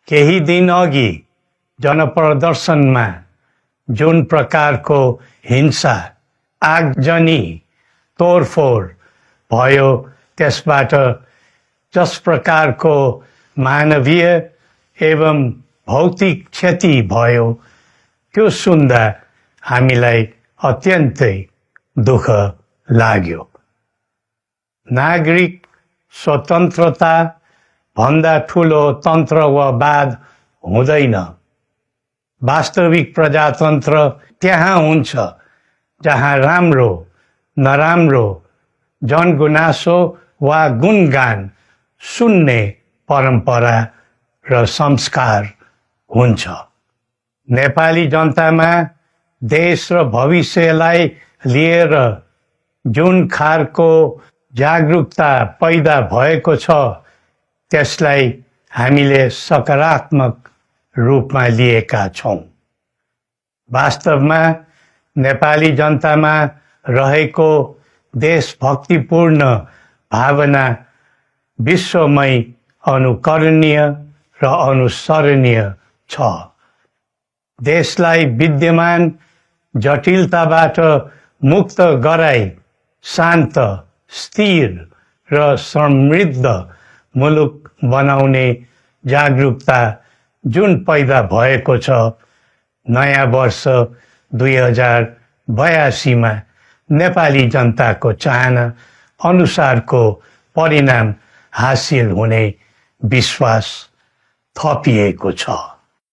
केही दिन अघि जनप्रदर्शनमा जुन प्रकारको हिंसा आगजनी तोडफोड भयो त्यसबाट जस प्रकारको मानवीय एवं भौतिक क्षति भयो त्यो सुन्दा हामीलाई अत्यन्तै दुःख लाग्यो। नागरिक स्वतन्त्रता भन्दा ठुलो तन्त्रवाद हुँदैन। वास्तविक प्रजातन्त्र त्यहाँ हुन्छ जहाँ राम्रो नराम्रो जनगुनासो वा गुणगान सुन्ने परम्परा र संस्कार हुन्छ। नेपाली जनतामा देश र भविष्यलाई लिएर जुन खालको जागरुकता पैदा भएको छ त्यसलाई हामीले सकारात्मक रूपमा लिएका छौं। वास्तवमा नेपाली जनतामा रहेको देशभक्तिपूर्ण भावना विश्वमै अनुकरणीय र अनुसरणीय छ। देशलाई विद्यमान जटिलताबाट मुक्त गराई शान्त, स्थिर र समृद्ध मुलुक बनाउने जागरुकता जुन पैदा भएको छ, नयाँ वर्ष 2082 मा नेपाली जनताको चाहना अनुसारको परिणाम हासिल हुने विश्वास थपिएको छ।